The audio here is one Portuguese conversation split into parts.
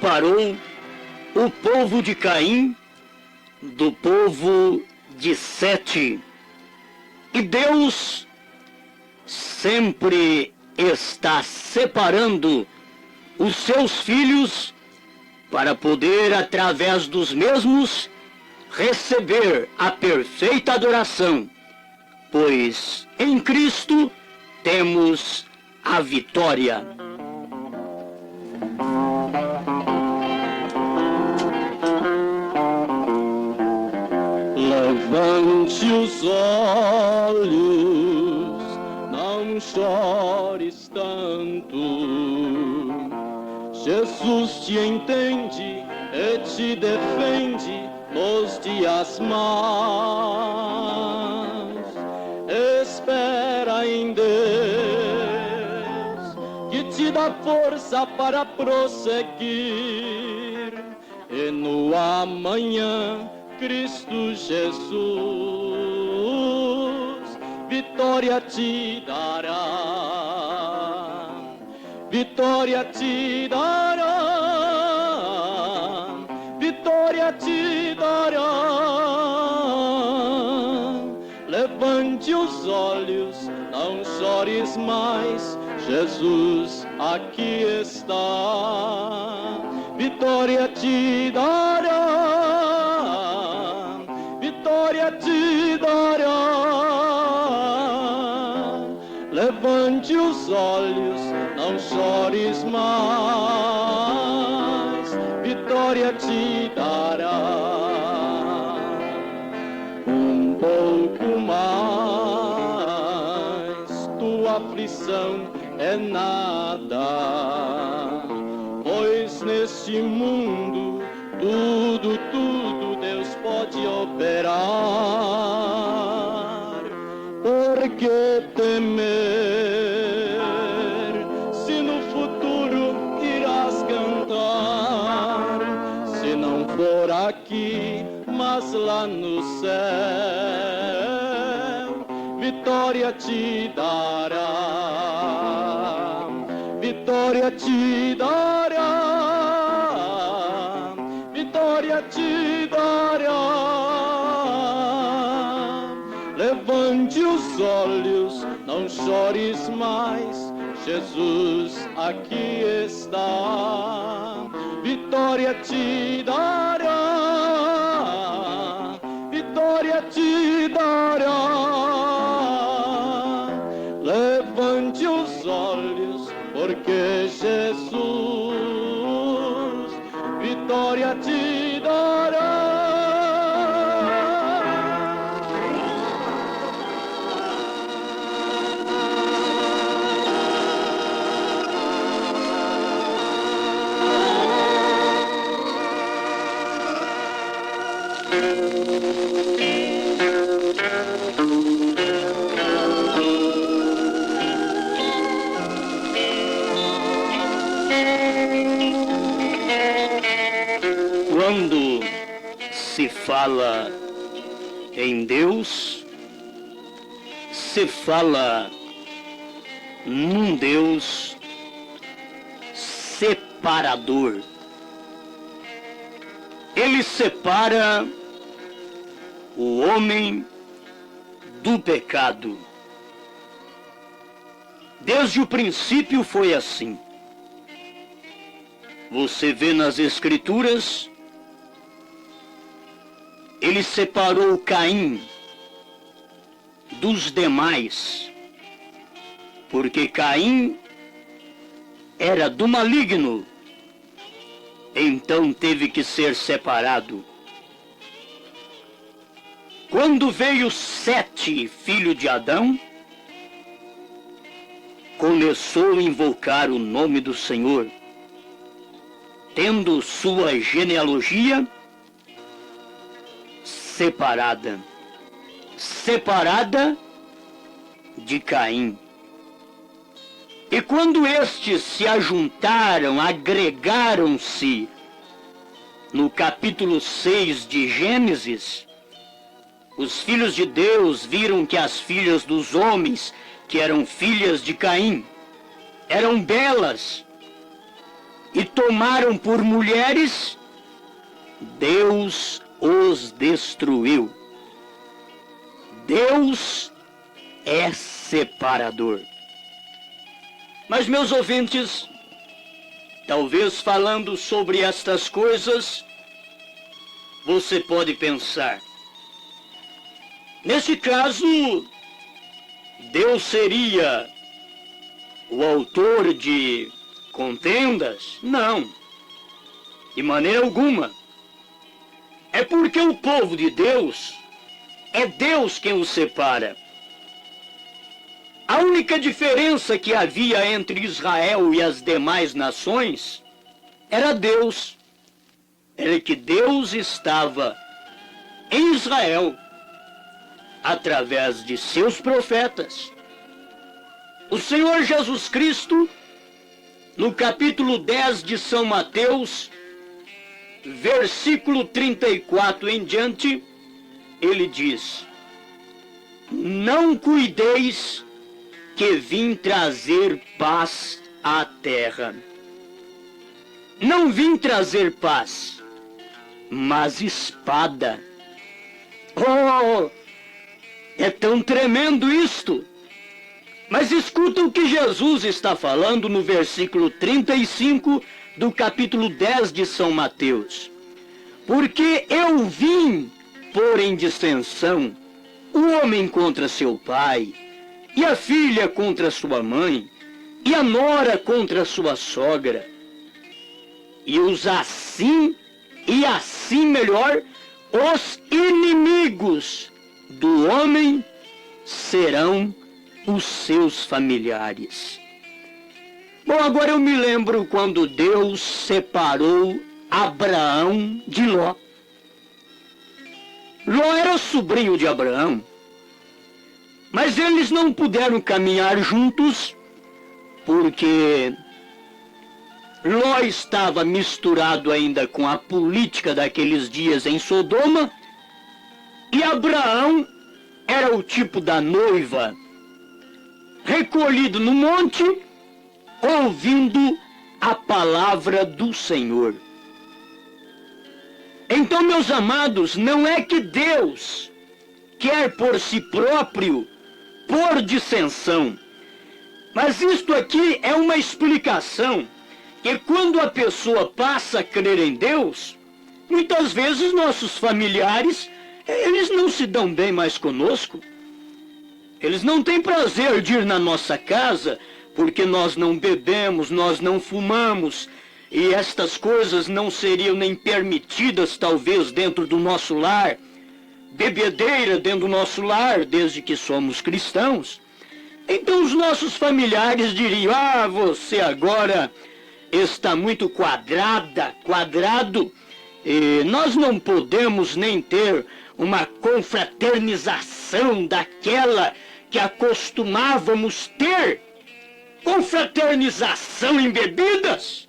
separou o povo de Caim do povo de Sete. E Deus sempre está separando os seus filhos para poder, através dos mesmos, receber a perfeita adoração, pois em Cristo temos a vitória. Levante os olhos, não chores tanto. Jesus te entende e te defende nos dias maus. Espera em Deus, que te dá força para prosseguir. E no amanhã, Cristo Jesus, vitória te dará, vitória te dará, vitória te dará. Levante os olhos, não chores mais, Jesus aqui está, vitória te dará. Vitória te dará. Levante os olhos, não chores mais. Vitória te dará. Um pouco mais, tua aflição é nada, pois neste mundo tudo Deus pode operar. Por que temer, se no futuro irás cantar? Se não for aqui, mas lá no céu, vitória te dará, vitória te dará. Vitória te dará. Levante os olhos, não chores mais, Jesus aqui está. Vitória te dará. Vitória te dará. Levante os olhos, porque Jesus vitória te dará. Quando se fala em Deus, se fala num Deus separador. Ele separa o homem do pecado. Desde o princípio foi assim. Você vê nas Escrituras, ele separou Caim dos demais, porque Caim era do maligno, então teve que ser separado. Quando veio Sete, filho de Adão, começou a invocar o nome do Senhor, tendo sua genealogia separada de Caim. E quando estes se ajuntaram, agregaram-se, no capítulo 6 de Gênesis, os filhos de Deus viram que as filhas dos homens, que eram filhas de Caim, eram belas, e tomaram por mulheres, Deus os destruiu. Deus é separador. Mas, meus ouvintes, talvez falando sobre estas coisas, você pode pensar, nesse caso, Deus seria o autor de contendas? Não, de maneira alguma. É porque o povo de Deus, é Deus quem os separa. A única diferença que havia entre Israel e as demais nações era Deus. Era que Deus estava em Israel através de seus profetas. O Senhor Jesus Cristo, no capítulo 10 de São Mateus, versículo 34 em diante, ele diz: não cuideis que vim trazer paz à terra. Não vim trazer paz, mas espada. Oh, é tão tremendo isto. Mas escuta o que Jesus está falando no versículo 35 do capítulo 10 de São Mateus. Porque eu vim pôr em dissensão o homem contra seu pai, e a filha contra sua mãe, e a nora contra sua sogra. E assim melhor, os inimigos do homem serão os seus familiares. Bom, agora eu me lembro quando Deus separou Abraão de Ló. Ló era sobrinho de Abraão, mas eles não puderam caminhar juntos porque Ló estava misturado ainda com a política daqueles dias em Sodoma, e Abraão era o tipo da noiva recolhido no monte, ouvindo a palavra do Senhor. Então, meus amados, não é que Deus quer por si próprio pôr dissensão, mas isto aqui é uma explicação que quando a pessoa passa a crer em Deus, muitas vezes nossos familiares, eles não se dão bem mais conosco. Eles não têm prazer de ir na nossa casa, porque nós não bebemos, nós não fumamos, e estas coisas não seriam nem permitidas, talvez, dentro do nosso lar. Bebedeira dentro do nosso lar, desde que somos cristãos. Então os nossos familiares diriam: ah, você agora está muito quadrado, e nós não podemos nem ter uma confraternização daquela que acostumávamos ter. Confraternização em bebidas?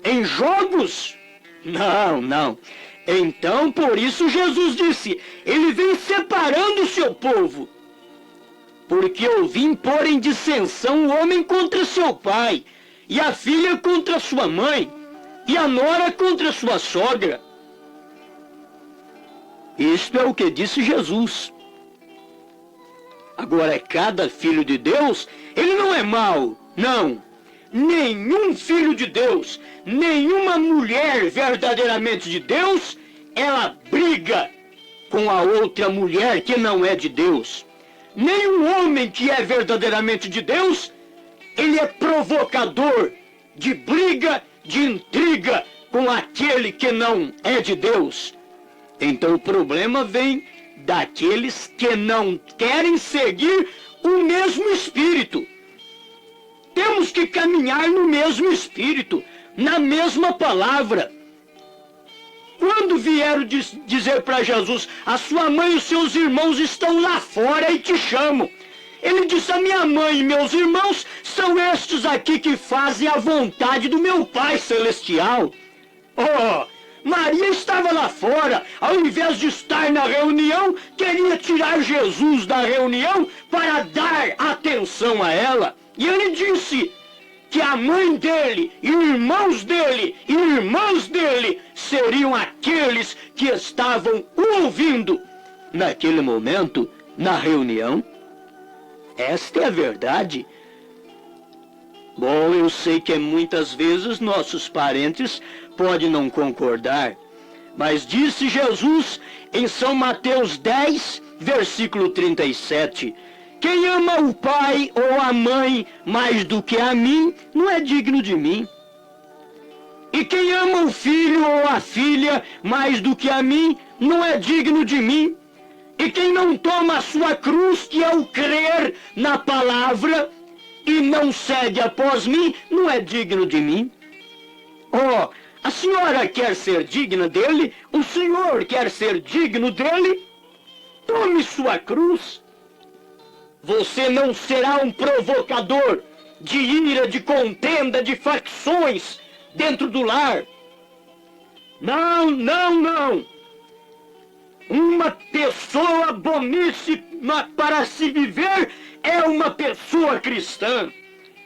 Em jogos? Não. Então, por isso Jesus disse, ele vem separando o seu povo. Porque eu vim pôr em dissensão o homem contra seu pai, e a filha contra sua mãe, e a nora contra sua sogra. Isto é o que disse Jesus. Agora, cada filho de Deus, ele não é mau, não. Nenhum filho de Deus, nenhuma mulher verdadeiramente de Deus, ela briga com a outra mulher que não é de Deus. Nenhum homem que é verdadeiramente de Deus, ele é provocador de briga, de intriga com aquele que não é de Deus. Então o problema vem daqueles que não querem seguir o mesmo Espírito. Temos que caminhar no mesmo Espírito, na mesma palavra. Quando vieram dizer para Jesus, a sua mãe e os seus irmãos estão lá fora e te chamam. Ele disse, a minha mãe e meus irmãos são estes aqui que fazem a vontade do meu Pai Celestial. Oh, Maria estava lá fora, ao invés de estar na reunião, queria tirar Jesus da reunião para dar atenção a ela. E ele disse, que a mãe dele, irmãos dele, irmãs dele, seriam aqueles que estavam ouvindo naquele momento, na reunião. Esta é a verdade. Bom, eu sei que muitas vezes nossos parentes podem não concordar, mas disse Jesus em São Mateus 10, versículo 37, quem ama o pai ou a mãe mais do que a mim, não é digno de mim. E quem ama o filho ou a filha mais do que a mim, não é digno de mim. E quem não toma a sua cruz, que é o crer na palavra, e não segue após mim, não é digno de mim. Oh, a senhora quer ser digna dele? O senhor quer ser digno dele? Tome sua cruz. Você não será um provocador de ira, de contenda, de facções dentro do lar. Não, não, não. Uma pessoa boníssima para se viver é uma pessoa cristã.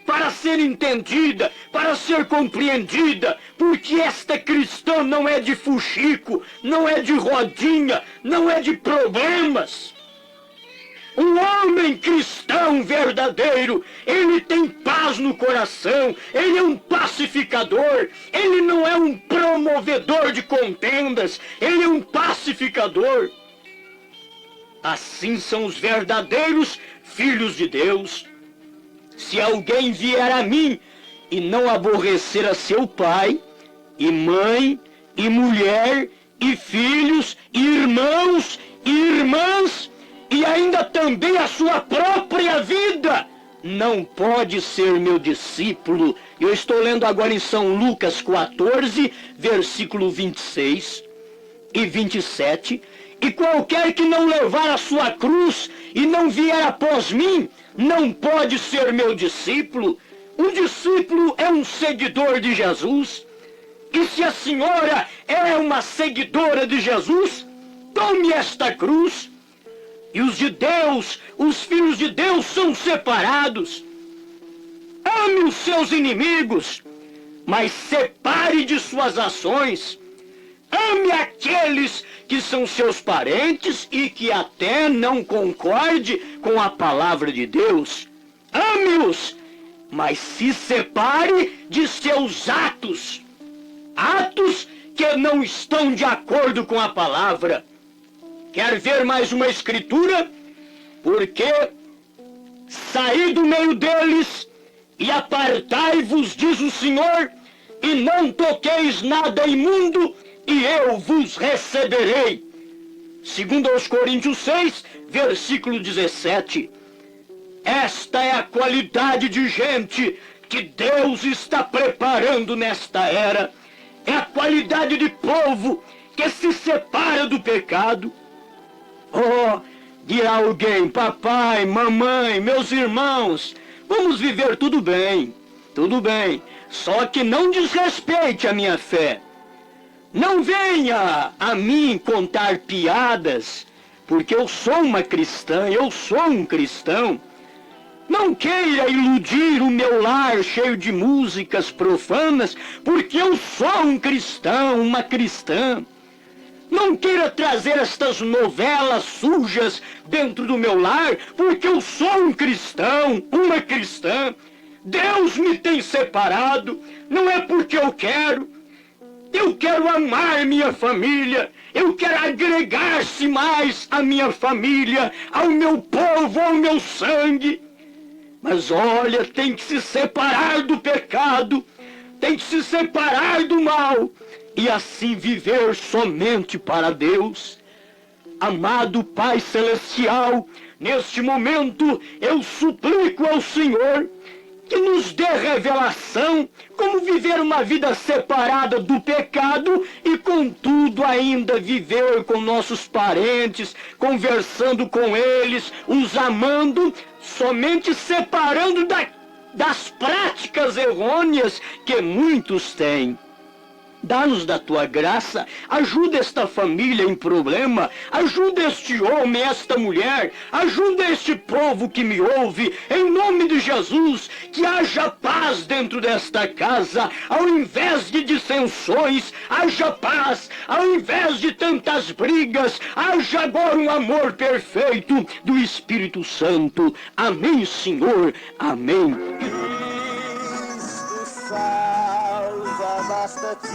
Para ser entendida, para ser compreendida, porque esta cristã não é de fuxico, não é de rodinha, não é de problemas. Um homem cristão verdadeiro, ele tem paz no coração, ele é um pacificador, ele não é um promovedor de contendas, ele é um pacificador. Assim são os verdadeiros filhos de Deus. Se alguém vier a mim e não aborrecer a seu pai, e mãe, e mulher, e filhos, e irmãos, e irmãs, e ainda também a sua própria vida, não pode ser meu discípulo. Eu estou lendo agora em São Lucas 14, versículo 26 e 27. E qualquer que não levar a sua cruz e não vier após mim, não pode ser meu discípulo. Um discípulo é um seguidor de Jesus. E se a senhora é uma seguidora de Jesus, tome esta cruz. E os de Deus, os filhos de Deus são separados. Ame os seus inimigos, mas separe de suas ações. Ame aqueles que são seus parentes e que até não concorde com a palavra de Deus. Ame-os, mas se separe de seus atos. Atos que não estão de acordo com a palavra. Quer ver mais uma escritura? Porque saí do meio deles e apartai-vos, diz o Senhor, e não toqueis nada imundo, e eu vos receberei. Segundo aos Coríntios 6, versículo 17. Esta é a qualidade de gente que Deus está preparando nesta era. É a qualidade de povo que se separa do pecado. Oh, dirá alguém, papai, mamãe, meus irmãos, vamos viver tudo bem, só que não desrespeite a minha fé. Não venha a mim contar piadas, porque eu sou uma cristã, eu sou um cristão. Não queira iludir o meu lar cheio de músicas profanas, porque eu sou um cristão, uma cristã. Não queira trazer estas novelas sujas dentro do meu lar, porque eu sou um cristão, uma cristã. Deus me tem separado, não é porque eu quero. Eu quero amar minha família, eu quero agregar-se mais à minha família, ao meu povo, ao meu sangue. Mas olha, tem que se separar do pecado, tem que se separar do mal, e assim viver somente para Deus. Amado Pai Celestial, neste momento eu suplico ao Senhor que nos dê revelação como viver uma vida separada do pecado e contudo ainda viver com nossos parentes, conversando com eles, os amando, somente separando das práticas errôneas que muitos têm. Dá-nos da tua graça, ajuda esta família em problema, ajuda este homem, esta mulher, ajuda este povo que me ouve, em nome de Jesus, que haja paz dentro desta casa, ao invés de dissensões, haja paz, ao invés de tantas brigas, haja agora um amor perfeito do Espírito Santo. Amém, Senhor, amém. Basta ti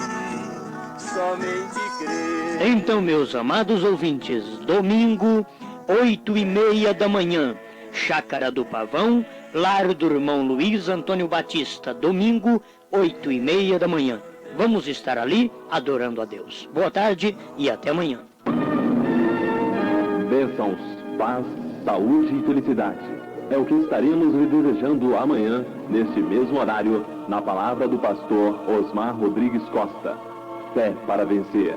somente crer. Então, meus amados ouvintes, domingo, 8h30 da manhã, Chácara do Pavão, lar do irmão Luiz Antônio Batista, domingo, 8h30 da manhã. Vamos estar ali adorando a Deus. Boa tarde e até amanhã. Bênçãos, paz, saúde e felicidade. É o que estaremos lhe desejando amanhã, neste mesmo horário, na palavra do pastor Osmar Rodrigues Costa. Fé para vencer.